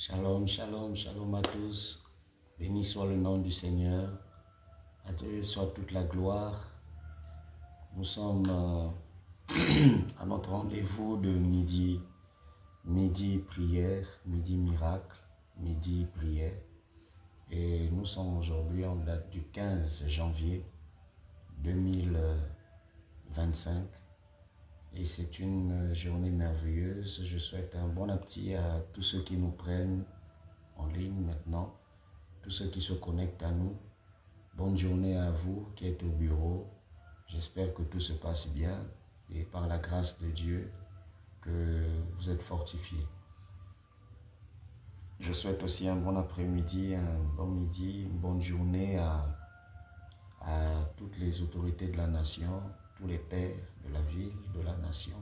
Shalom, shalom, shalom à tous. Béni soit le nom du Seigneur. À Dieu soit toute la gloire. Nous sommes à notre rendez-vous de midi. Midi prière, midi miracle, midi prière. Et nous sommes aujourd'hui en date du 15 janvier 2025. Et c'est une journée merveilleuse. Je souhaite un bon appétit à tous ceux qui nous prennent en ligne maintenant, tous ceux qui se connectent à nous. Bonne journée à vous qui êtes au bureau. J'espère que tout se passe bien et par la grâce de Dieu que vous êtes fortifiés. Je souhaite aussi un bon après-midi, un bon midi, une bonne journée à toutes les autorités de la nation, tous les pères de la ville, de la nation,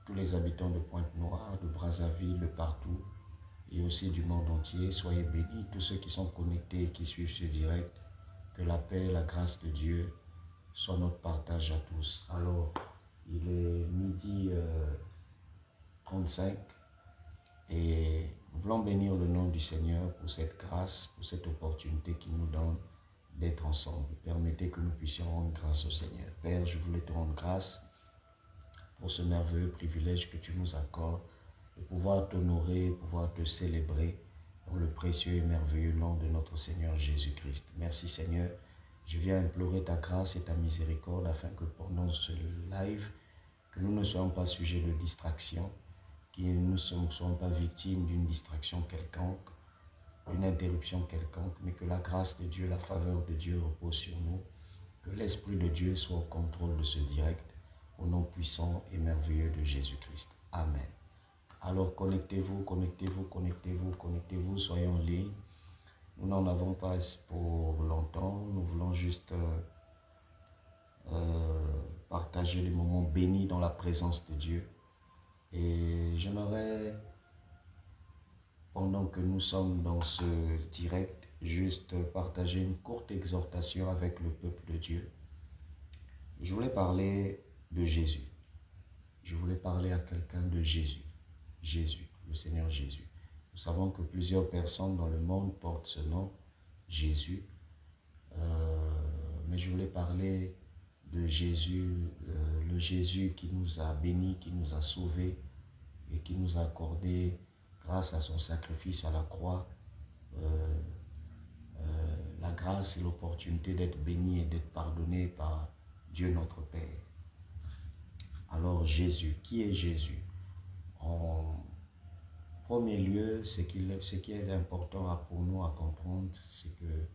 tous les habitants de Pointe-Noire, de Brazzaville, de partout, et aussi du monde entier. Soyez bénis, tous ceux qui sont connectés et qui suivent ce direct. Que la paix et la grâce de Dieu soient notre partage à tous. Alors, il est midi 35 et nous voulons bénir le nom du Seigneur pour cette grâce, pour cette opportunité qu'il nous donne d'être ensemble. Permettez que nous puissions rendre grâce au Seigneur. Père, je voulais te rendre grâce pour ce merveilleux privilège que tu nous accordes de pouvoir t'honorer, pouvoir te célébrer dans le précieux et merveilleux nom de notre Seigneur Jésus-Christ. Merci Seigneur, je viens implorer ta grâce et ta miséricorde afin que pendant ce live, que nous ne soyons pas sujets de distraction, que nous ne soyons pas victimes d'une distraction quelconque, d'une interruption quelconque, mais que la grâce de Dieu, la faveur de Dieu repose sur nous, que l'Esprit de Dieu soit au contrôle de ce direct, au nom puissant et merveilleux de Jésus-Christ. Amen. Alors connectez-vous, connectez-vous, connectez-vous, connectez-vous, soyez en ligne. Nous n'en avons pas pour longtemps, nous voulons juste partager les moments bénis dans la présence de Dieu. Et j'aimerais, pendant que nous sommes dans ce direct, juste partager une courte exhortation avec le peuple de Dieu. Je voulais parler de Jésus. Je voulais parler à quelqu'un de Jésus. Jésus, le Seigneur Jésus. Nous savons que plusieurs personnes dans le monde portent ce nom, Jésus. Mais je voulais parler de Jésus, le Jésus qui nous a bénis, qui nous a sauvés et qui nous a accordé, grâce à son sacrifice à la croix, la grâce et l'opportunité d'être bénis et d'être pardonnés par Dieu notre Père. Alors Jésus, qui est Jésus? En premier lieu, ce qui est important pour nous à comprendre, c'est que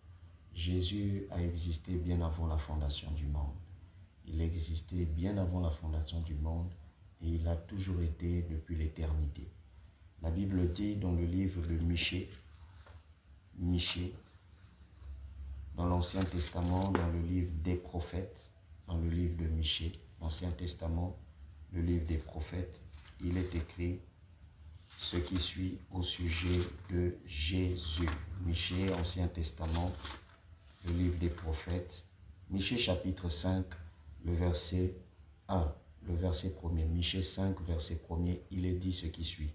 Jésus a existé bien avant la fondation du monde. Il existait bien avant la fondation du monde et il a toujours été depuis l'éternité. La Bible dit dans le livre de Michée, dans l'Ancien Testament, dans le livre des prophètes, dans le livre de Michée, l'Ancien Testament, le livre des prophètes, il est écrit ce qui suit au sujet de Jésus. Michée, Ancien Testament, le livre des prophètes, Michée chapitre 5, le verset 1, le verset 1er. Michée 5, verset 1er, il est dit ce qui suit.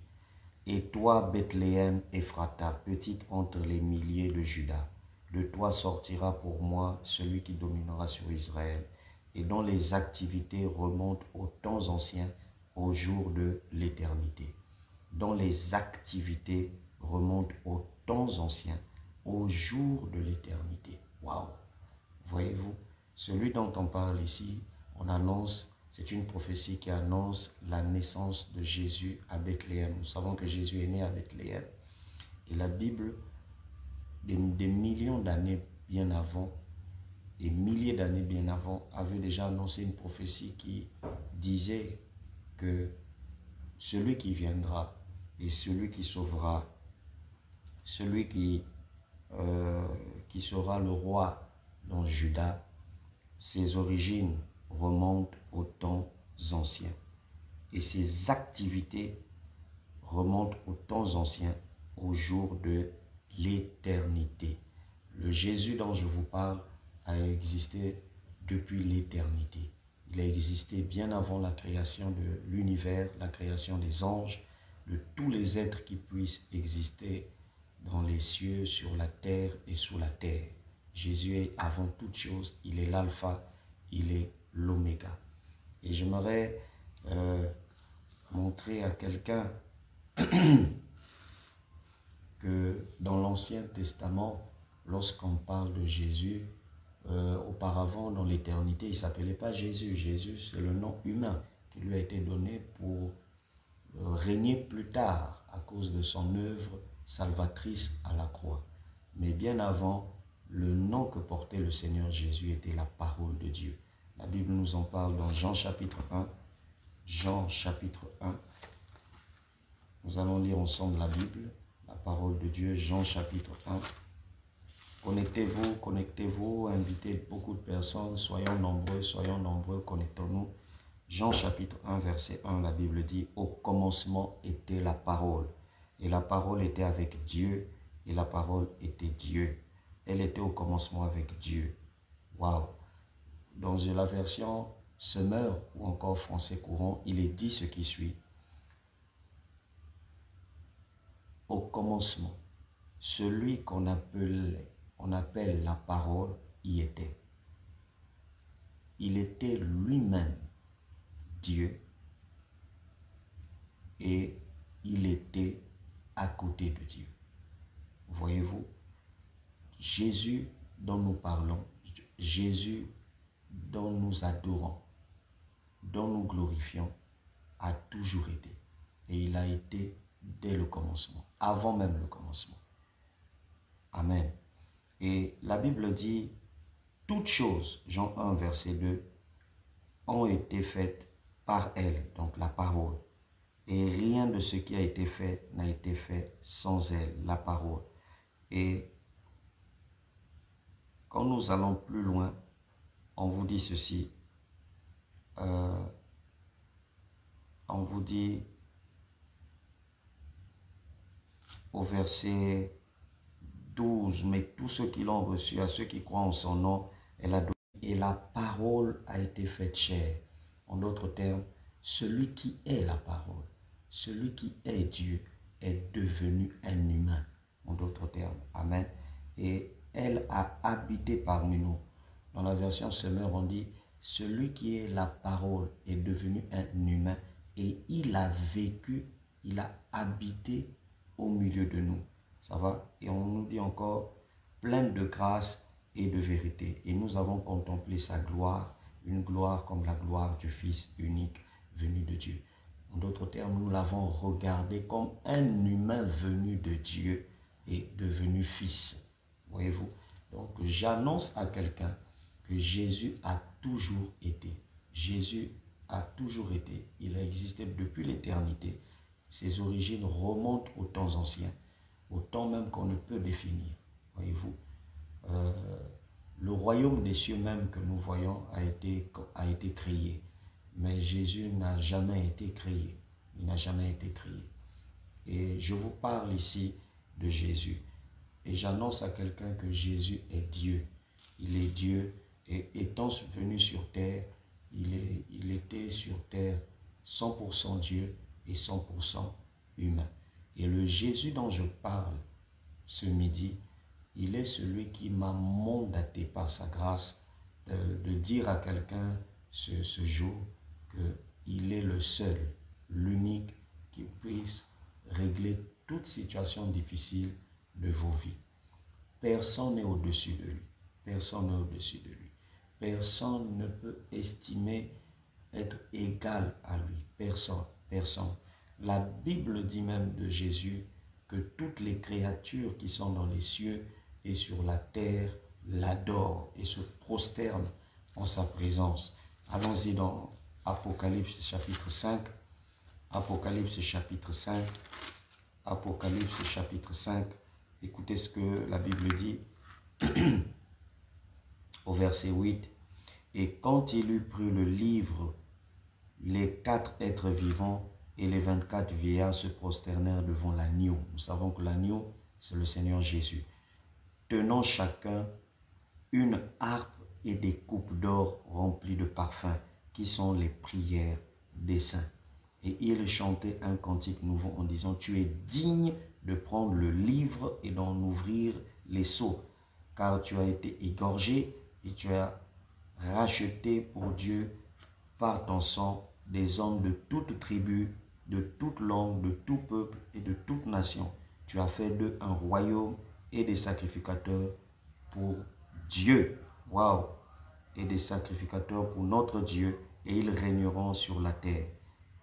Et toi, Bethléem, Ephrata, petite entre les milliers de Juda, de toi sortira pour moi celui qui dominera sur Israël, et dont les activités remontent aux temps anciens, au jour de l'éternité. Dont les activités remontent aux temps anciens, au jour de l'éternité. Waouh! Voyez-vous, celui dont on parle ici, on annonce, c'est une prophétie qui annonce la naissance de Jésus à Bethléem. Nous savons que Jésus est né à Bethléem. Et la Bible, des millions d'années bien avant, des milliers d'années bien avant, avait déjà annoncé une prophétie qui disait que celui qui viendra et celui qui sauvera, celui qui sera le roi dans Juda, ses origines remontent aux temps anciens. Et ses activités remontent aux temps anciens, au jour de l'éternité. Le Jésus dont je vous parle a existé depuis l'éternité. Il a existé bien avant la création de l'univers, la création des anges, de tous les êtres qui puissent exister dans les cieux, sur la terre et sous la terre. Jésus est avant toute chose, il est l'alpha, il est l'oméga. Et j'aimerais montrer à quelqu'un que dans l'Ancien Testament, lorsqu'on parle de Jésus, auparavant, dans l'éternité, il ne s'appelait pas Jésus. Jésus, c'est le nom humain qui lui a été donné pour régner plus tard à cause de son œuvre salvatrice à la croix. Mais bien avant, le nom que portait le Seigneur Jésus était la parole de Dieu. La Bible nous en parle dans Jean chapitre 1. Jean chapitre 1. Nous allons lire ensemble la Bible, la parole de Dieu, Jean chapitre 1. Connectez-vous, invitez beaucoup de personnes, soyons nombreux, connectons-nous. Jean chapitre 1, verset 1, la Bible dit « Au commencement était la parole, et la parole était avec Dieu, et la parole était Dieu. Elle était au commencement avec Dieu. » Waouh! Dans la version Semeur ou encore français courant, il est dit ce qui suit. Au commencement, celui qu'on appelle la parole y était. Il était lui-même Dieu et il était à côté de Dieu. Voyez-vous, Jésus dont nous parlons, Jésus dont nous adorons, dont nous glorifions, a toujours été. Et il a été dès le commencement, avant même le commencement. Amen. Et la Bible dit, toutes choses, Jean 1, verset 2, ont été faites par elle, donc la parole. Et rien de ce qui a été fait n'a été fait sans elle, la parole. Et quand nous allons plus loin, on vous dit ceci. On vous dit au verset 12, mais tous ceux qui l'ont reçu, à ceux qui croient en son nom, elle a donné, et la parole a été faite chair. En d'autres termes, celui qui est la parole, celui qui est Dieu, est devenu un humain. En d'autres termes, amen. Et elle a habité parmi nous. Dans la version Semeur, on dit, celui qui est la parole est devenu un humain et il a vécu, il a habité au milieu de nous. Ça va? Et on nous dit encore, plein de grâce et de vérité. Et nous avons contemplé sa gloire, une gloire comme la gloire du Fils unique venu de Dieu. En d'autres termes, nous l'avons regardé comme un humain venu de Dieu et devenu Fils. Voyez-vous? Donc, j'annonce à quelqu'un que Jésus a toujours été. Jésus a toujours été. Il a existé depuis l'éternité. Ses origines remontent aux temps anciens, au temps même qu'on ne peut définir. Voyez-vous, le royaume des cieux même que nous voyons a été créé. Mais Jésus n'a jamais été créé. Il n'a jamais été créé. Et je vous parle ici de Jésus. Et j'annonce à quelqu'un que Jésus est Dieu. Il est Dieu. Et étant venu sur terre, il était sur terre 100% Dieu et 100% humain. Et le Jésus dont je parle ce midi, il est celui qui m'a mandaté par sa grâce de dire à quelqu'un ce jour qu'il est le seul, l'unique qui puisse régler toute situation difficile de vos vies. Personne n'est au-dessus de lui. Personne n'est au-dessus de lui. Personne ne peut estimer être égal à lui. Personne. Personne. La Bible dit même de Jésus que toutes les créatures qui sont dans les cieux et sur la terre l'adorent et se prosternent en sa présence. Allons-y dans Apocalypse chapitre 5. Apocalypse chapitre 5. Apocalypse chapitre 5. Écoutez ce que la Bible dit au verset 8. Et quand il eut pris le livre, les 4 êtres vivants et les 24 vieillards se prosternèrent devant l'agneau. Nous savons que l'agneau, c'est le Seigneur Jésus. Tenant chacun une harpe et des coupes d'or remplies de parfums, qui sont les prières des saints. Et il chantait un cantique nouveau en disant, tu es digne de prendre le livre et d'en ouvrir les sceaux, car tu as été égorgé et tu as racheté pour Dieu par ton sang des hommes de toute tribu, de toute langue, de tout peuple et de toute nation. Tu as fait d'eux un royaume et des sacrificateurs pour Dieu. Waouh! Et des sacrificateurs pour notre Dieu, et ils régneront sur la terre.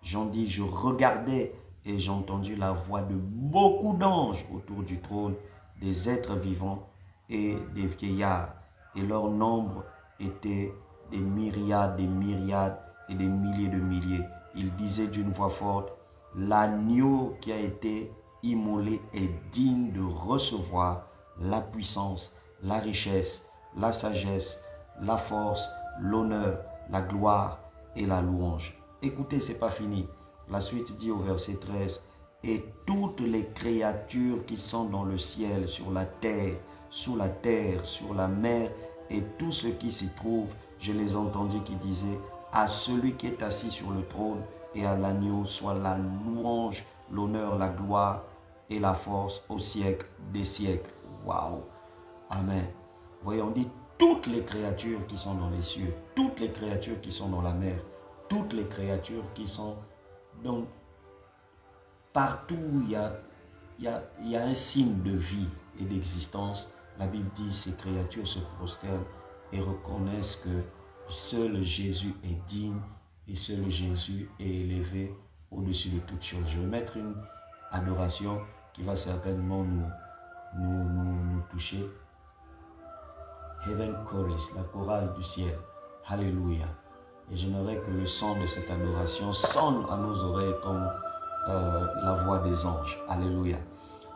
Jean dit, je regardais et j'ai entendu la voix de beaucoup d'anges autour du trône, des êtres vivants et des vieillards, et leur nombre était des myriades et des milliers de milliers. Ils disaient d'une voix forte, l'agneau qui a été immolé est digne de recevoir la puissance, la richesse, la sagesse, la force, l'honneur, la gloire et la louange. Écoutez, c'est pas fini. La suite dit au verset 13, et toutes les créatures qui sont dans le ciel, sur la terre, sous la terre, sur la mer, et tout ce qui s'y trouve, je les entendis qui disaient, à celui qui est assis sur le trône et à l'agneau soit la louange, l'honneur, la gloire et la force au siècle des siècles. Waouh! Amen. Voyons, on dit toutes les créatures qui sont dans les cieux, toutes les créatures qui sont dans la mer, toutes les créatures qui sont dans... Partout où il y a un signe de vie et d'existence, la Bible dit ces créatures se prosternent et reconnaissent que seul Jésus est digne et seul Jésus est élevé au-dessus de toutes choses. Je vais mettre une adoration qui va certainement nous toucher. Heaven Chorus, la chorale du ciel. Alléluia. Et j'aimerais que le son de cette adoration sonne à nos oreilles comme la voix des anges. Alléluia.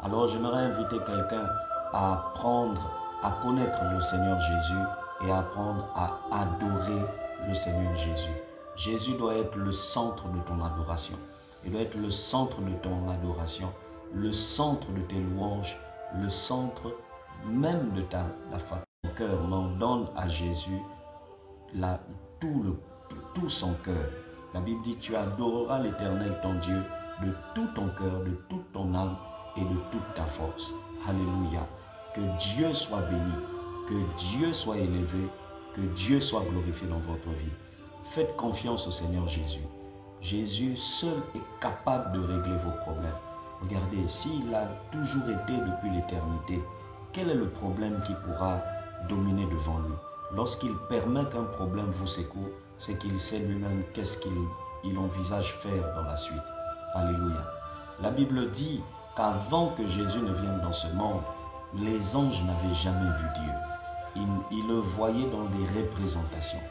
Alors j'aimerais inviter quelqu'un à apprendre à connaître le Seigneur Jésus et à apprendre à adorer le Seigneur Jésus. Jésus doit être le centre de ton adoration. Il doit être le centre de ton adoration, le centre de tes louanges, le centre même de la foi. Ton cœur, m'en donne à Jésus tout son cœur. La Bible dit, tu adoreras l'Éternel ton Dieu de tout ton cœur, de toute ton âme et de toute ta force. Alléluia. Que Dieu soit béni, que Dieu soit élevé, que Dieu soit glorifié dans votre vie. Faites confiance au Seigneur Jésus. Jésus seul est capable de régler vos problèmes. Regardez, s'il a toujours été depuis l'éternité, quel est le problème qui pourra dominer devant lui? Lorsqu'il permet qu'un problème vous secoue, c'est qu'il sait lui-même qu'est-ce qu'il envisage faire dans la suite. Alléluia. La Bible dit qu'avant que Jésus ne vienne dans ce monde, les anges n'avaient jamais vu Dieu. Ils le voyaient dans des représentations.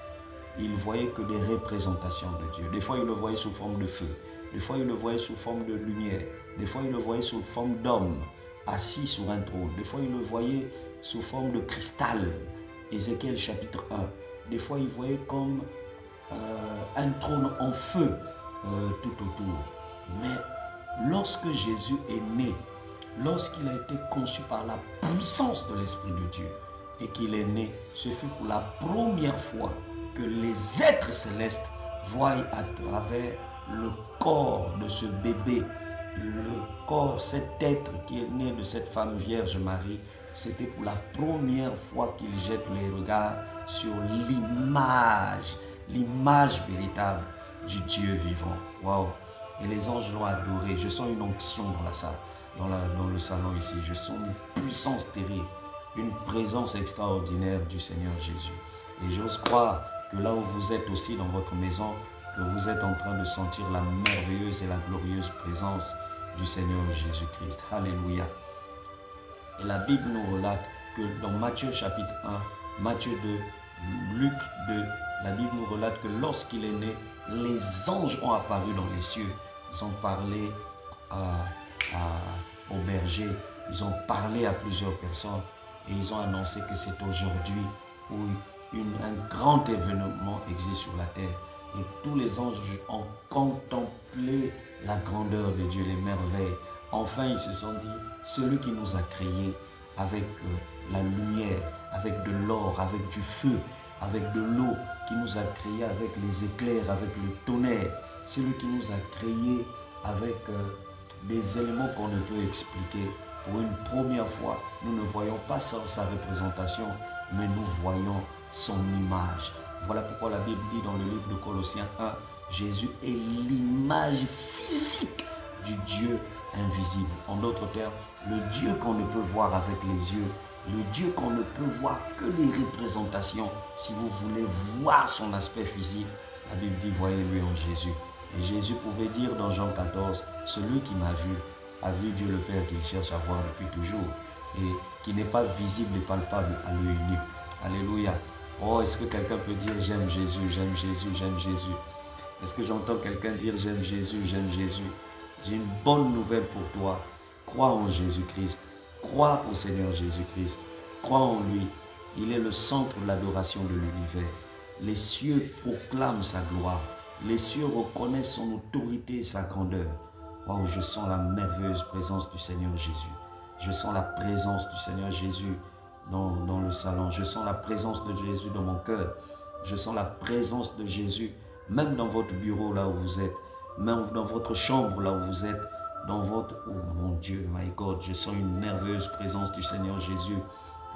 Ils voyaient que des représentations de Dieu. Des fois, ils le voyaient sous forme de feu. Des fois, ils le voyaient sous forme de lumière. Des fois, ils le voyaient sous forme d'homme assis sur un trône. Des fois, ils le voyaient sous forme de cristal. Ézéchiel chapitre 1. Des fois, ils voyaient comme un trône en feu tout autour. Mais lorsque Jésus est né, lorsqu'il a été conçu par la puissance de l'Esprit de Dieu et qu'il est né, ce fut pour la première fois que les êtres célestes voient à travers le corps de ce bébé, le corps, cet être qui est né de cette femme vierge Marie. C'était pour la première fois qu'ils jettent les regards sur l'image véritable du Dieu vivant. Waouh! Et les anges l'ont adoré. Je sens une onction dans la salle, dans le salon ici. Je sens une puissance terrible, une présence extraordinaire du Seigneur Jésus. Et j'ose croire que là où vous êtes aussi dans votre maison, que vous êtes en train de sentir la merveilleuse et la glorieuse présence du Seigneur Jésus-Christ. Alléluia. Et la Bible nous relate que dans Matthieu chapitre 1, Matthieu 2, Luc 2, la Bible nous relate que lorsqu'il est né, les anges ont apparu dans les cieux. Ils ont parlé aux bergers, ils ont parlé à plusieurs personnes et ils ont annoncé que c'est aujourd'hui où un grand événement existe sur la terre. Et tous les anges ont contemplé la grandeur de Dieu, les merveilles. Enfin, ils se sont dit, celui qui nous a créés avec la lumière, avec de l'or, avec du feu, avec de l'eau, qui nous a créés avec les éclairs, avec le tonnerre, C'est lui qui nous a créés avec des éléments qu'on ne peut expliquer. Pour une première fois, nous ne voyons pas sa représentation, mais nous voyons son image. Voilà pourquoi la Bible dit dans le livre de Colossiens 1, Jésus est l'image physique du Dieu invisible. En d'autres termes, le Dieu qu'on ne peut voir avec les yeux, le Dieu qu'on ne peut voir que des représentations. Si vous voulez voir son aspect physique, la Bible dit, voyez-lui en Jésus. Et Jésus pouvait dire dans Jean 14, celui qui m'a vu, a vu Dieu le Père qu'il cherche à voir depuis toujours et qui n'est pas visible et palpable à l'œil nu. Alléluia. Oh, est-ce que quelqu'un peut dire j'aime Jésus, j'aime Jésus, j'aime Jésus? Est-ce que j'entends quelqu'un dire j'aime Jésus, j'aime Jésus? J'ai une bonne nouvelle pour toi. Crois en Jésus-Christ. Crois au Seigneur Jésus-Christ. Crois en lui. Il est le centre de l'adoration de l'univers. Les cieux proclament sa gloire. Les cieux reconnaissent son autorité et sa grandeur. Waouh, je sens la merveilleuse présence du Seigneur Jésus. Je sens la présence du Seigneur Jésus dans le salon. Je sens la présence de Jésus dans mon cœur. Je sens la présence de Jésus même dans votre bureau là où vous êtes. Même dans votre chambre là où vous êtes. Dans votre... Oh mon Dieu, my God, je sens une merveilleuse présence du Seigneur Jésus.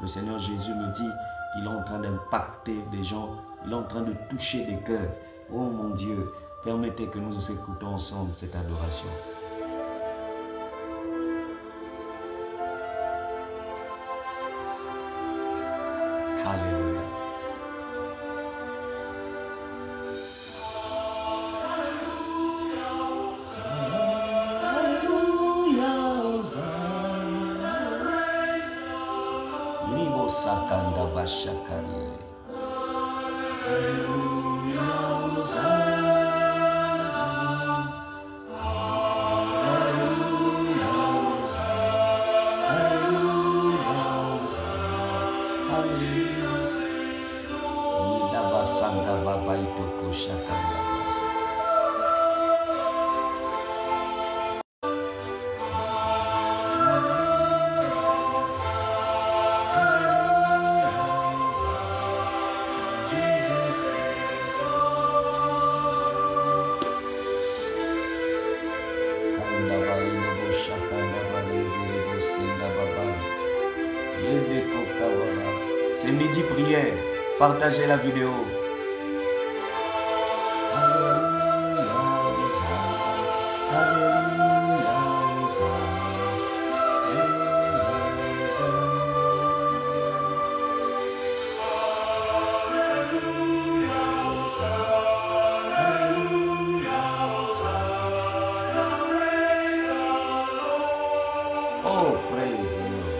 Le Seigneur Jésus me dit qu'il est en train d'impacter des gens. Il est en train de toucher des cœurs. Oh mon Dieu, permettez que nous écoutons ensemble cette adoration. Alléluia. Ribo sakanda bashakari. Alléluia, Hosanna. Alléluia, Hosanna. Alléluia, Hosanna. Alléluia. Idabasanga baba itoko shakanda basa. C'est midi prière. Partagez la vidéo. Alléluia, Hosanna. Alléluia, Hosanna. Oh, praise the Lord.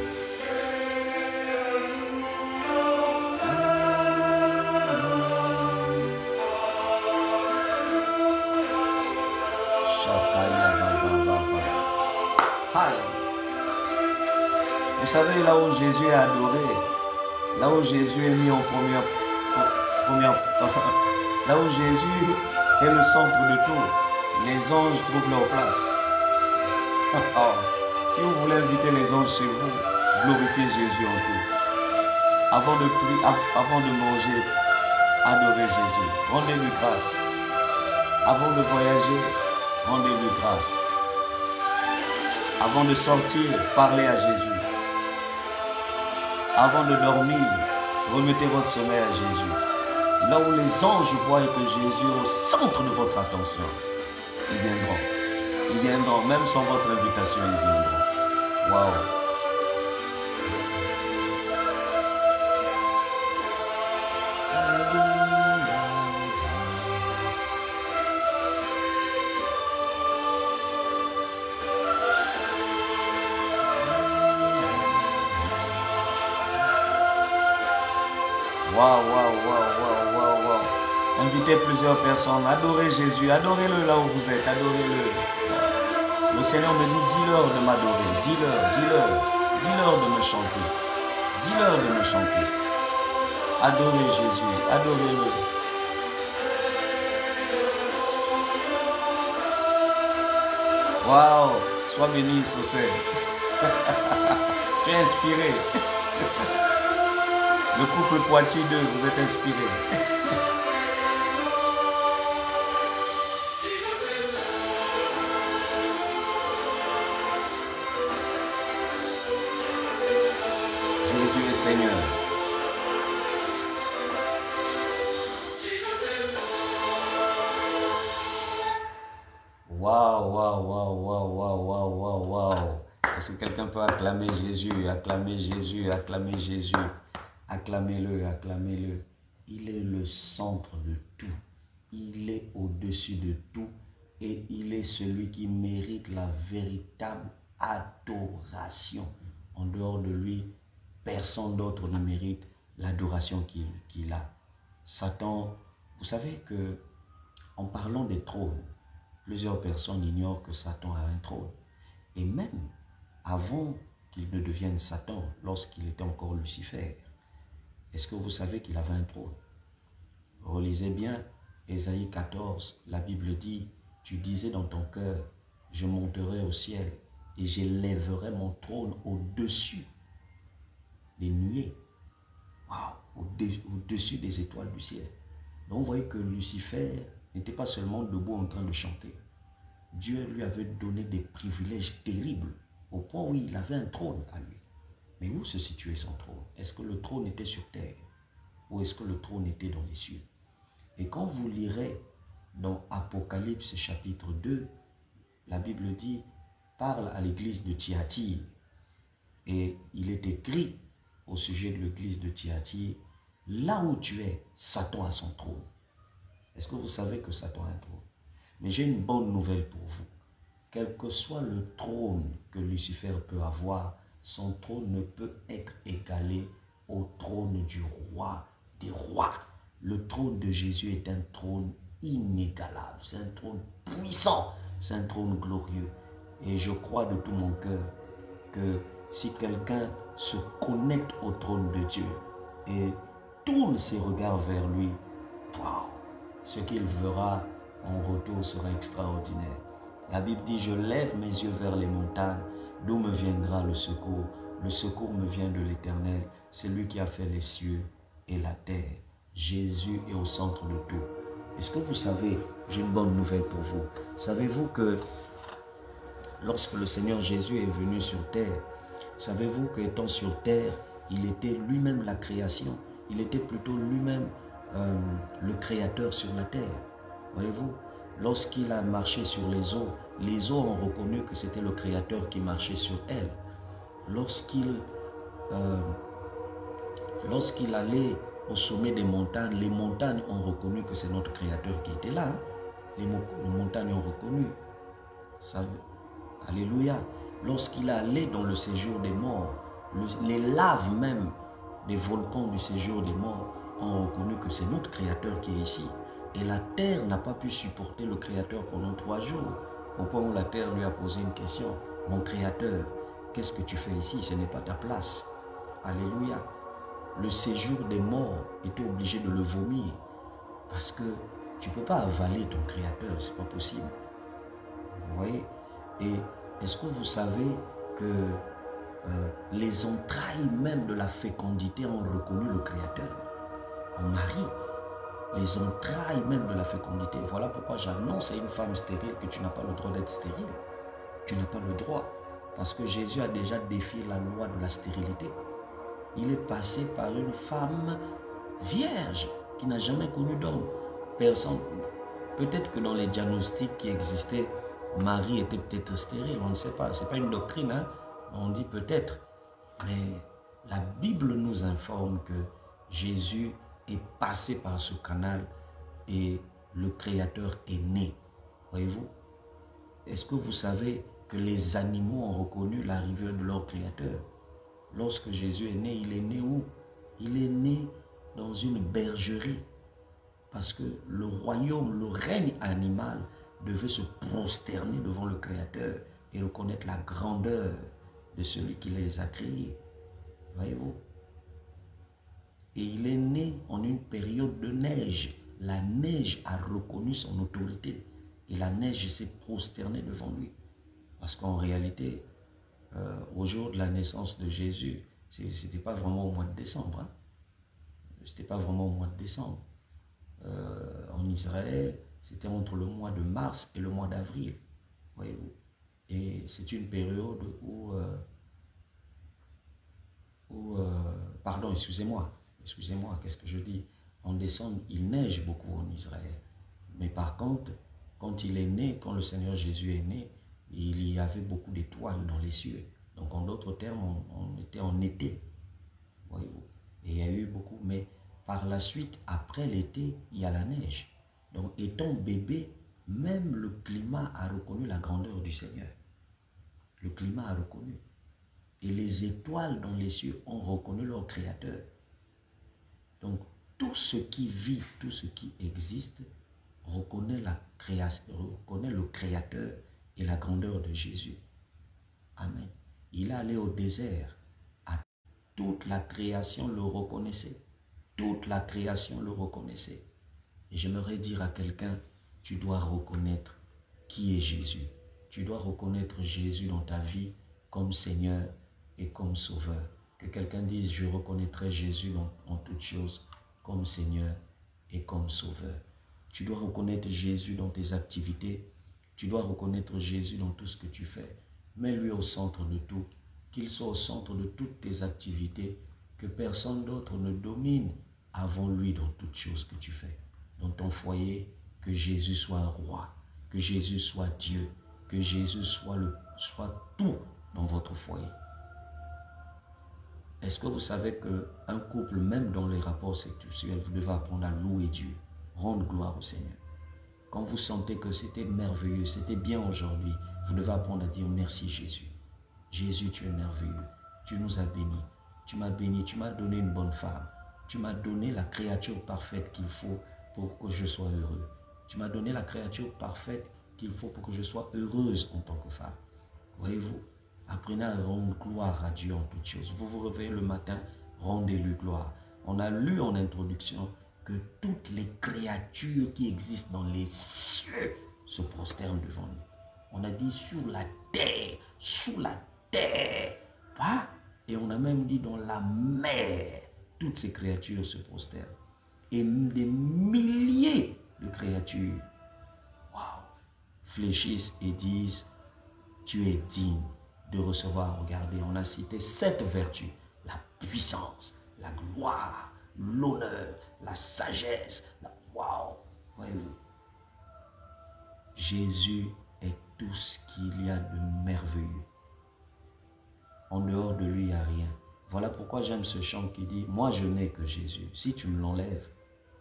Vous savez, là où Jésus est adoré, là où Jésus est mis en première là où Jésus est le centre de tout, les anges trouvent leur place. Si vous voulez inviter les anges chez vous, glorifiez Jésus en tout. Avant de prier, avant de manger, adorez Jésus. Rendez-lui grâce. Avant de voyager, rendez-lui grâce. Avant de sortir, parlez à Jésus. Avant de dormir, remettez votre sommeil à Jésus. Là où les anges voient que Jésus est au centre de votre attention, ils viendront. Ils viendront, même sans votre invitation, ils viendront. Waouh! Waouh, waouh, waouh, waouh, waouh, waouh. Invitez plusieurs personnes. Adorez Jésus. Adorez-le là où vous êtes. Adorez-le. Le Seigneur me dit, dis-leur de m'adorer. Dis-leur, dis-leur. Dis-leur de me chanter. Dis-leur de me chanter. Adorez Jésus. Adorez-le. Waouh. Sois béni, Saucet. Tu es inspiré. Le couple Poitiers 2, vous êtes inspiré. Jésus est Seigneur. Waouh, waouh, waouh, waouh, waouh, waouh, waouh, waouh. Est-ce que quelqu'un peut acclamer Jésus, acclamer Jésus, acclamer Jésus? Acclamez-le, acclamez-le. Il est le centre de tout. Il est au-dessus de tout. Et il est celui qui mérite la véritable adoration. En dehors de lui, personne d'autre ne mérite l'adoration qu'il a. Satan, vous savez que en parlant des trônes, plusieurs personnes ignorent que Satan a un trône. Et même avant qu'il ne devienne Satan, lorsqu'il était encore Lucifer, est-ce que vous savez qu'il avait un trône? Relisez bien Ésaïe 14, la Bible dit, tu disais dans ton cœur, je monterai au ciel et j'élèverai mon trône au-dessus des nuées, au-dessus des étoiles du ciel. Donc vous voyez que Lucifer n'était pas seulement debout en train de chanter. Dieu lui avait donné des privilèges terribles, au point où il avait un trône à lui. Mais où se situait son trône? Est-ce que le trône était sur terre? Ou est-ce que le trône était dans les cieux? Et quand vous lirez dans Apocalypse chapitre 2, la Bible dit, parle à l'église de Thyatire. Et il est écrit au sujet de l'église de Thyatire, là où tu es, Satan a son trône. Est-ce que vous savez que Satan a un trône? Mais j'ai une bonne nouvelle pour vous. Quel que soit le trône que Lucifer peut avoir, son trône ne peut être égalé au trône du roi des rois. Le trône de Jésus est un trône inégalable. C'est un trône puissant. C'est un trône glorieux. Et je crois de tout mon cœur que si quelqu'un se connecte au trône de Dieu et tourne ses regards vers lui, ce qu'il verra en retour sera extraordinaire. La Bible dit, je lève mes yeux vers les montagnes, d'où me viendra le secours? Le secours me vient de l'Éternel, c'est lui qui a fait les cieux et la terre. Jésus est au centre de tout. Est-ce que vous savez, j'ai une bonne nouvelle pour vous. Savez-vous que lorsque le Seigneur Jésus est venu sur terre, savez-vous qu'étant sur terre, il était lui-même la création. Il était plutôt lui-même le créateur sur la terre. Voyez-vous, lorsqu'il a marché sur les eaux ont reconnu que c'était le créateur qui marchait sur elles. Lorsqu'il allait au sommet des montagnes, les montagnes ont reconnu que c'est notre créateur qui était là. Les montagnes ont reconnu. Ça, alléluia. Lorsqu'il allait dans le séjour des morts, les laves même des volcans du séjour des morts ont reconnu que c'est notre créateur qui est ici. Et la terre n'a pas pu supporter le créateur pendant 3 jours. Au point où la terre lui a posé une question. Mon créateur, qu'est-ce que tu fais ici? Ce n'est pas ta place. Alléluia. Le séjour des morts était obligé de le vomir. Parce que tu ne peux pas avaler ton créateur, ce n'est pas possible. Vous voyez? Et est-ce que vous savez que les entrailles même de la fécondité ont reconnu le créateur? En Marie, les entrailles même de la fécondité. Voilà pourquoi j'annonce à une femme stérile que tu n'as pas le droit d'être stérile. Tu n'as pas le droit. Parce que Jésus a déjà défié la loi de la stérilité. Il est passé par une femme vierge qui n'a jamais connu d'homme. Personne. Peut-être que dans les diagnostics qui existaient, Marie était peut-être stérile, on ne sait pas. Ce n'est pas une doctrine, hein? On dit peut-être. Mais la Bible nous informe que Jésus est passé par ce canal et le Créateur est né. Voyez-vous? Est-ce que vous savez que les animaux ont reconnu l'arrivée de leur Créateur? Lorsque Jésus est né, il est né où? Il est né dans une bergerie. Parce que le royaume, le règne animal devait se prosterner devant le Créateur et reconnaître la grandeur de celui qui les a créés. Voyez-vous? Et il est né en une période de neige. La neige a reconnu son autorité et la neige s'est prosternée devant lui. Parce qu'en réalité, au jour de la naissance de Jésus, ce n'était pas vraiment au mois de décembre. Hein? Ce n'était pas vraiment au mois de décembre. En Israël, c'était entre le mois de mars et le mois d'avril. Voyez-vous? Et c'est une période où pardon, excusez-moi, qu'est-ce que je dis? En décembre, il neige beaucoup en Israël. Mais par contre, quand il est né, quand le Seigneur Jésus est né, il y avait beaucoup d'étoiles dans les cieux. Donc en d'autres termes, on était en été. Voyez-vous. Et il y a eu beaucoup, mais par la suite, après l'été, il y a la neige. Donc étant bébé, même le climat a reconnu la grandeur du Seigneur. Le climat a reconnu. Et les étoiles dans les cieux ont reconnu leur Créateur. Donc tout ce qui vit, tout ce qui existe, reconnaît la création, reconnaît le Créateur et la grandeur de Jésus. Amen. Il est allé au désert. Toute la création le reconnaissait. Toute la création le reconnaissait. Et j'aimerais dire à quelqu'un, tu dois reconnaître qui est Jésus. Tu dois reconnaître Jésus dans ta vie comme Seigneur et comme Sauveur. Que quelqu'un dise, je reconnaîtrai Jésus en toutes choses comme Seigneur et comme Sauveur. Tu dois reconnaître Jésus dans tes activités. Tu dois reconnaître Jésus dans tout ce que tu fais. Mets-lui au centre de tout. Qu'il soit au centre de toutes tes activités. Que personne d'autre ne domine avant lui dans toutes choses que tu fais. Dans ton foyer, que Jésus soit un roi. Que Jésus soit Dieu. Que Jésus soit tout dans votre foyer. Est-ce que vous savez qu'un couple, même dans les rapports sexuels, vous devez apprendre à louer Dieu, rendre gloire au Seigneur. Quand vous sentez que c'était merveilleux, c'était bien aujourd'hui, vous devez apprendre à dire merci Jésus. Jésus, tu es merveilleux. Tu nous as bénis. Tu m'as béni, tu m'as donné une bonne femme. Tu m'as donné la créature parfaite qu'il faut pour que je sois heureux. Tu m'as donné la créature parfaite qu'il faut pour que je sois heureuse en tant que femme. Voyez-vous, apprenez à rendre gloire à Dieu en toutes choses. Vous vous réveillez le matin, rendez-lui gloire. On a lu en introduction que toutes les créatures qui existent dans les cieux se prosternent devant lui. On a dit sur la terre, sous la terre. Hein? Et on a même dit dans la mer, toutes ces créatures se prosternent. Et des milliers de créatures, waouh, fléchissent et disent, tu es digne de recevoir. Regardez, on a cité 7 vertus, la puissance, la gloire, l'honneur, la sagesse, waouh, voyez-vous. Jésus est tout ce qu'il y a de merveilleux. En dehors de lui, il n'y a rien. Voilà pourquoi j'aime ce chant qui dit, moi je n'ai que Jésus. Si tu me l'enlèves,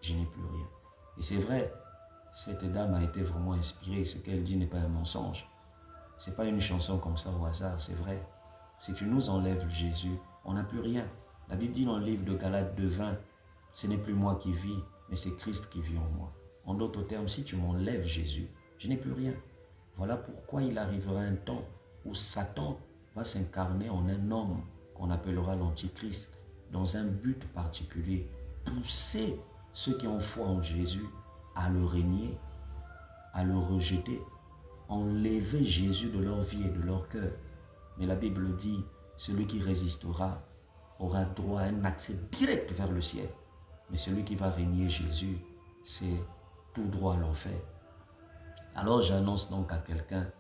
je n'ai plus rien. Et c'est vrai, cette dame a été vraiment inspirée. Ce qu'elle dit n'est pas un mensonge. Ce n'est pas une chanson comme ça au hasard, c'est vrai. Si tu nous enlèves Jésus, on n'a plus rien. La Bible dit dans le livre de Galates 2:20, ce n'est plus moi qui vis, mais c'est Christ qui vit en moi. En d'autres termes, si tu m'enlèves Jésus, je n'ai plus rien. Voilà pourquoi il arrivera un temps où Satan va s'incarner en un homme qu'on appellera l'Antichrist, dans un but particulier, pousser ceux qui ont foi en Jésus à le régner, à le rejeter, enlever Jésus de leur vie et de leur cœur. Mais la Bible dit, celui qui résistera aura droit à un accès direct vers le ciel. Mais celui qui va régner Jésus, c'est tout droit à l'enfer. Alors j'annonce donc à quelqu'un,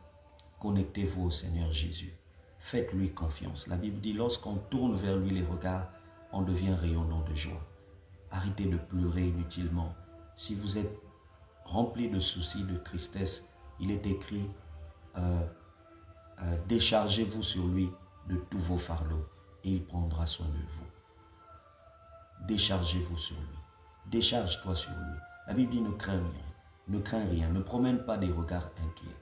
connectez-vous au Seigneur Jésus. Faites-lui confiance. La Bible dit, lorsqu'on tourne vers lui les regards, on devient rayonnant de joie. Arrêtez de pleurer inutilement. Si vous êtes rempli de soucis, de tristesse, il est écrit, déchargez-vous sur lui de tous vos fardeaux et il prendra soin de vous. Déchargez-vous sur lui. Décharge-toi sur lui. La Bible dit, ne crains rien. Ne crains rien. Ne promène pas des regards inquiets.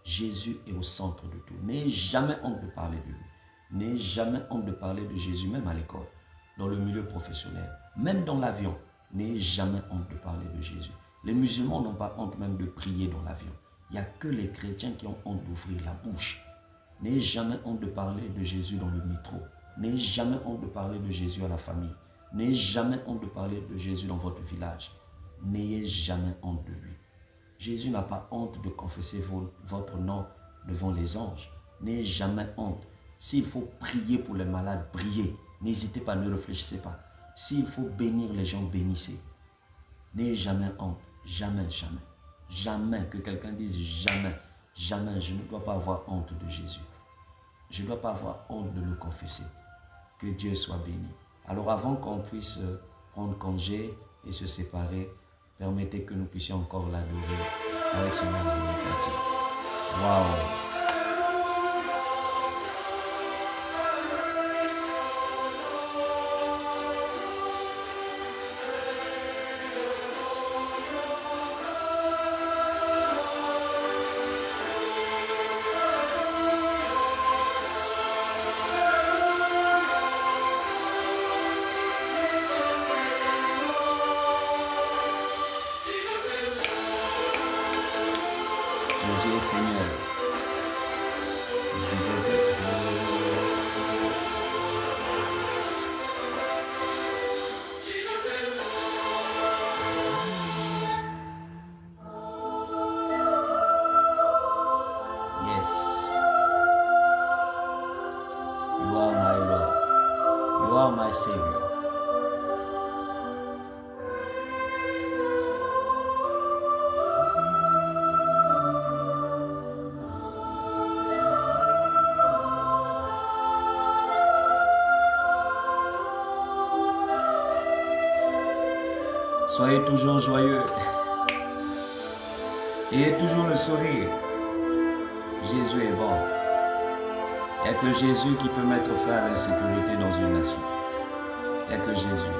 Jésus est au centre de tout. N'ayez jamais honte de parler de lui. N'ayez jamais honte de parler de Jésus, même à l'école, dans le milieu professionnel, même dans l'avion. N'ayez jamais honte de parler de Jésus. Les musulmans n'ont pas honte même de prier dans l'avion. Il n'y a que les chrétiens qui ont honte d'ouvrir la bouche. N'ayez jamais honte de parler de Jésus dans le métro. N'ayez jamais honte de parler de Jésus à la famille. N'ayez jamais honte de parler de Jésus dans votre village. N'ayez jamais honte de lui. Jésus n'a pas honte de confesser votre nom devant les anges. N'ayez jamais honte. S'il faut prier pour les malades, priez. N'hésitez pas, ne réfléchissez pas. S'il faut bénir les gens, bénissez. N'ayez jamais honte. Jamais, jamais. Jamais, que quelqu'un dise jamais. Jamais, je ne dois pas avoir honte de Jésus. Je ne dois pas avoir honte de le confesser. Que Dieu soit béni. Alors avant qu'on puisse prendre congé et se séparer, permettez que nous puissions encore l'adorer avec ce même amour. Waouh! Jésus est Seigneur. Yes. You are my Lord. You are my Savior. Soyez toujours joyeux. Ayez toujours le sourire. Jésus est bon. Il n'y a que Jésus qui peut mettre fin à l'insécurité dans une nation. Il n'y a que Jésus.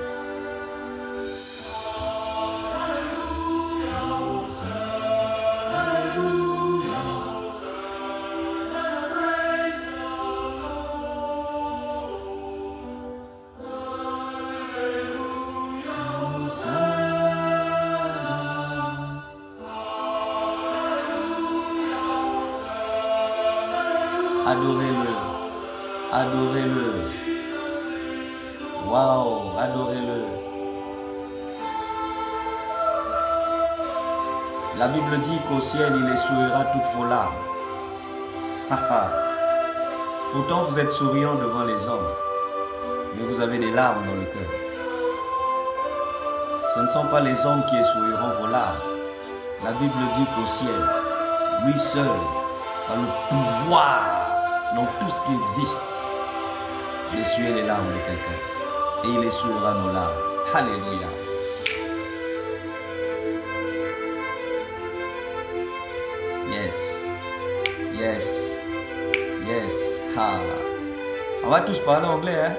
Adorez-le. Adorez-le. Waouh, adorez-le. La Bible dit qu'au ciel, il essuiera toutes vos larmes. Pourtant, vous êtes souriant devant les hommes, mais vous avez des larmes dans le cœur. Ce ne sont pas les hommes qui essuieront vos larmes. La Bible dit qu'au ciel, lui seul a le pouvoir dans tout ce qui existe d'essuyer les larmes de quelqu'un. Et il essuiera nos larmes. Alléluia. Yes. Yes. Yes. Ha. On va tous parler anglais, hein?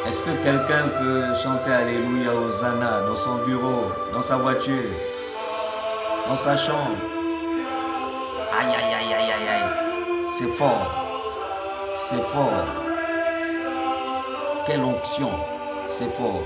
Est-ce que quelqu'un peut chanter Alléluia Hosanna dans son bureau, dans sa voiture, dans sa chambre? Aïe, aïe, aïe, aïe, aïe, aïe. C'est fort. C'est fort. Quelle onction. C'est fort.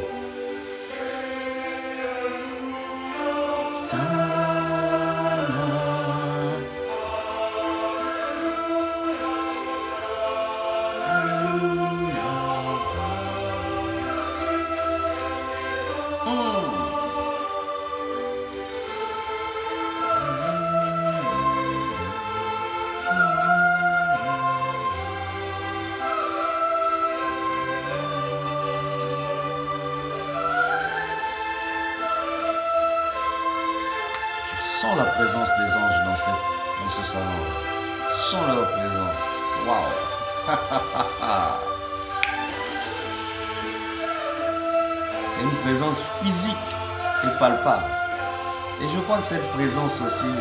Sens la présence des anges dans ce salon. Sens leur présence. Waouh! C'est une présence physique et palpable. Et je crois que cette présence aussi,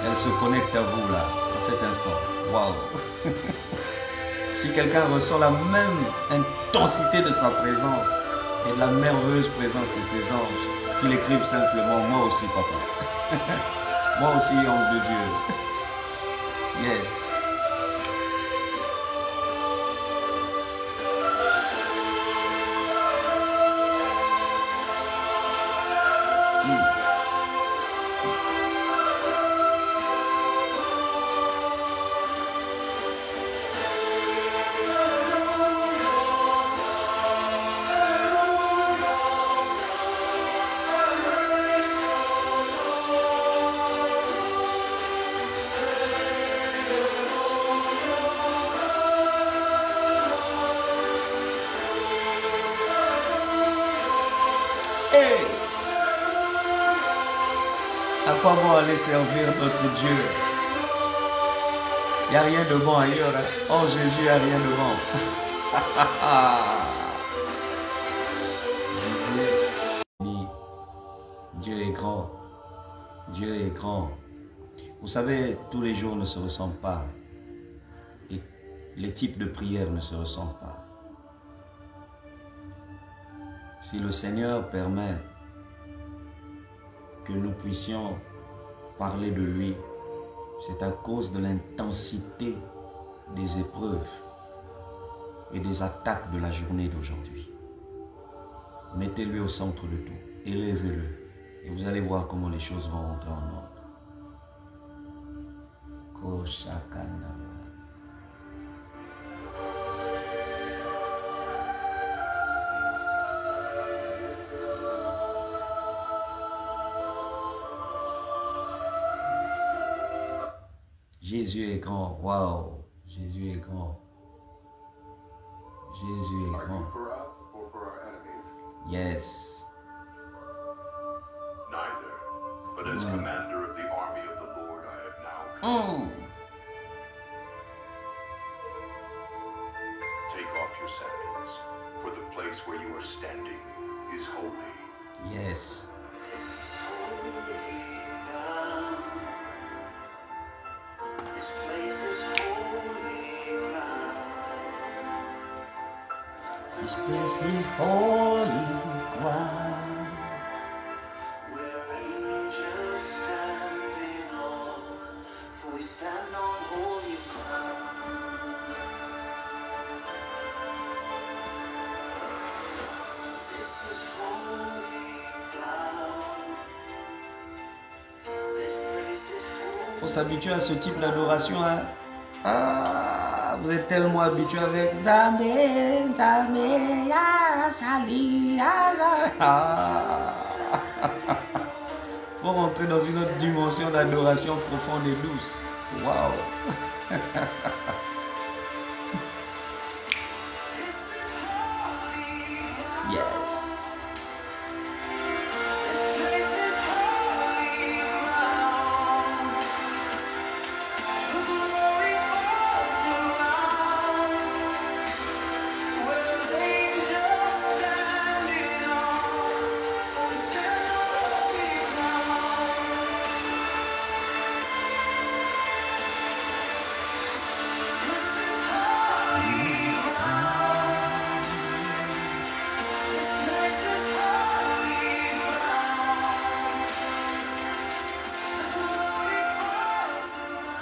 elle se connecte à vous là, à cet instant. Waouh! Si quelqu'un ressent la même intensité de sa présence et de la merveilleuse présence de ses anges, qu'il écrive simplement, moi aussi, papa. Moi aussi, homme de Dieu. Yes. À quoi bon aller servir notre Dieu Il n'y a rien de bon ailleurs. Hein. Oh Jésus, il n'y a rien de bon. Jésus, Dieu est grand. Dieu est grand. Vous savez, tous les jours ne se ressemblent pas. Et les types de prières ne se ressemblent pas. Si le Seigneur permet que nous puissions parler de lui, c'est à cause de l'intensité des épreuves et des attaques de la journée d'aujourd'hui. Mettez-lui au centre de tout, élevez-le, et vous allez voir comment les choses vont rentrer en ordre. Jésus est grand. Waouh. Jésus est grand. Jésus est grand. Yes. Neither, but as commander of the army of the Lord, I have now come. Take off your sandals, for the place where you are standing is holy. Yes. This place is holy ground. Where angels stand in awe, for we stand on holy ground. This is holy ground. This place is holy. Faut s'habituer à ce type d'adoration. Hein? Ah, vous êtes tellement habitué avec Zamé, Zamé, ya, Sali, ya, ah. Faut rentrer dans une autre dimension d'adoration profonde et douce. Waouh. Yes.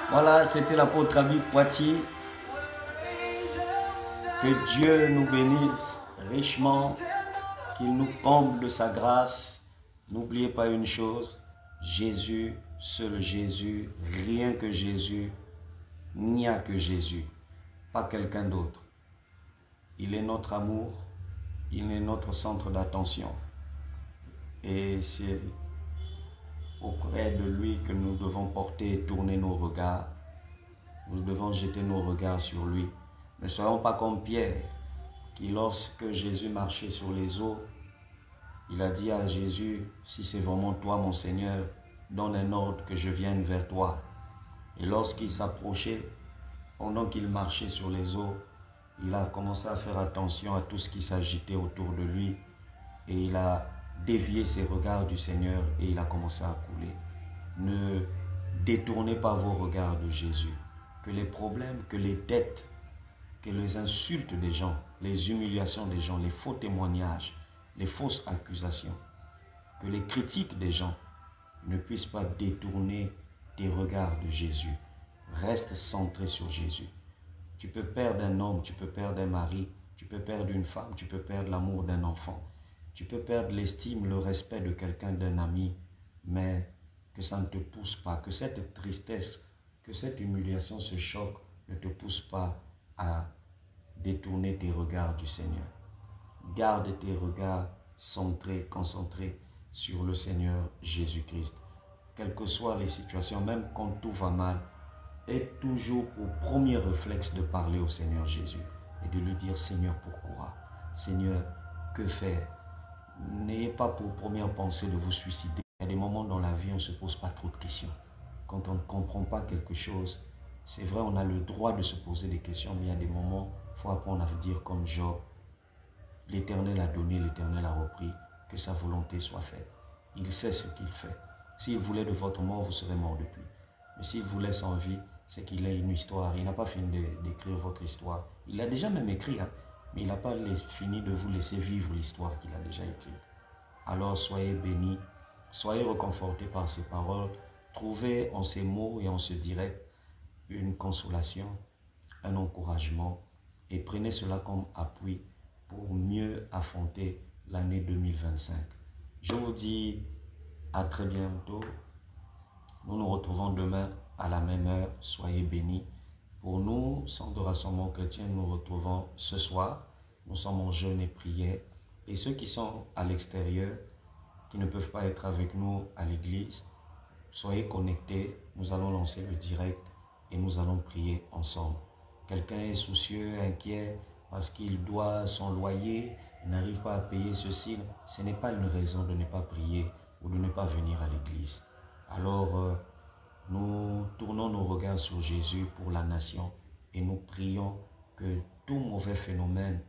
Voilà, c'était l'apôtre Abi Poitiers. Que Dieu nous bénisse richement, qu'il nous comble de sa grâce. N'oubliez pas une chose, Jésus, seul Jésus, rien que Jésus, il n'y a que Jésus, pas quelqu'un d'autre. Il est notre amour, il est notre centre d'attention. Et c'est auprès de lui que nous devons porter et tourner nos regards. Nous devons jeter nos regards sur lui. Ne soyons pas comme Pierre, qui lorsque Jésus marchait sur les eaux, il a dit à Jésus, si c'est vraiment toi mon Seigneur, donne un ordre que je vienne vers toi. Et lorsqu'il s'approchait, pendant qu'il marchait sur les eaux, il a commencé à faire attention à tout ce qui s'agitait autour de lui. Et il a dévié ses regards du Seigneur et il a commencé à couler. Ne détournez pas vos regards de Jésus. Que les problèmes, que les dettes, que les insultes des gens, les humiliations des gens, les faux témoignages, les fausses accusations, que les critiques des gens ne puissent pas détourner tes regards de Jésus. Reste centré sur Jésus. Tu peux perdre un homme, tu peux perdre un mari, tu peux perdre une femme, tu peux perdre l'amour d'un enfant. Tu peux perdre l'estime, le respect de quelqu'un, d'un ami, mais que ça ne te pousse pas, que cette tristesse, que cette humiliation, ce choc ne te pousse pas à détourner tes regards du Seigneur. Garde tes regards centrés, concentrés sur le Seigneur Jésus-Christ. Quelles que soient les situations, même quand tout va mal, aie toujours pour premier réflexe de parler au Seigneur Jésus et de lui dire, Seigneur, pourquoi? Seigneur, que faire? N'ayez pas pour première pensée de vous suicider. Il y a des moments dans la vie où on ne se pose pas trop de questions. Quand on ne comprend pas quelque chose, C'est vrai, on a le droit de se poser des questions, mais il y a des moments, il faut apprendre à dire comme Job, l'Éternel a donné, l'Éternel a repris, que sa volonté soit faite. Il sait ce qu'il fait. S'il voulait de votre mort, vous serez mort depuis. Mais s'il vous laisse en vie, c'est qu'il a une histoire. Il n'a pas fini d'écrire votre histoire. Il l'a déjà même écrit, hein, mais il n'a pas fini de vous laisser vivre l'histoire qu'il a déjà écrite. Alors soyez bénis, soyez réconfortés par ces paroles. Trouvez en ces mots et en ce direct une consolation, un encouragement, et prenez cela comme appui pour mieux affronter l'année 2025. Je vous dis à très bientôt. Nous nous retrouvons demain à la même heure. Soyez bénis. Pour nous, Centre de rassemblement chrétien, nous nous retrouvons ce soir. Nous sommes en jeûne et prière. Et ceux qui sont à l'extérieur, qui ne peuvent pas être avec nous à l'église, soyez connectés. Nous allons lancer le direct et nous allons prier ensemble. Quelqu'un est soucieux, inquiet parce qu'il doit son loyer, il n'arrive pas à payer ceci. Ce n'est pas une raison de ne pas prier ou de ne pas venir à l'église. Alors, nous tournons nos regards sur Jésus pour la nation et nous prions que tout mauvais phénomène,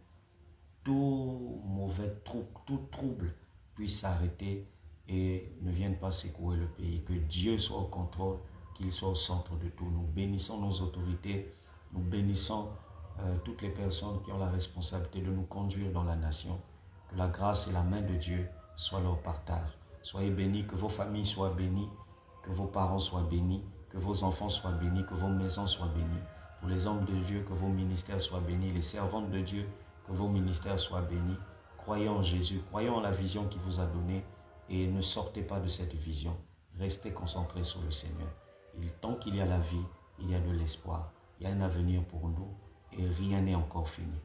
tout mauvais tout trouble puisse s'arrêter et ne vienne pas secouer le pays. Que Dieu soit au contrôle, qu'il soit au centre de tout. Nous bénissons nos autorités, nous bénissons toutes les personnes qui ont la responsabilité de nous conduire dans la nation. Que la grâce et la main de Dieu soient leur partage. Soyez bénis, que vos familles soient bénies, que vos parents soient bénis, que vos enfants soient bénis, que vos maisons soient bénies. Pour les hommes de Dieu, que vos ministères soient bénis, les servantes de Dieu, que vos ministères soient bénis. Croyez en Jésus, croyez en la vision qu'il vous a donnée et ne sortez pas de cette vision. Restez concentrés sur le Seigneur. Tant qu'il y a la vie, il y a de l'espoir. Il y a un avenir pour nous et rien n'est encore fini.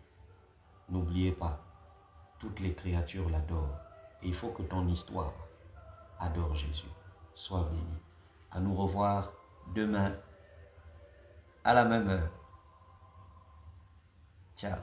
N'oubliez pas, toutes les créatures l'adorent. Et il faut que ton histoire adore Jésus. Sois béni. À nous revoir demain à la même heure. Ciao.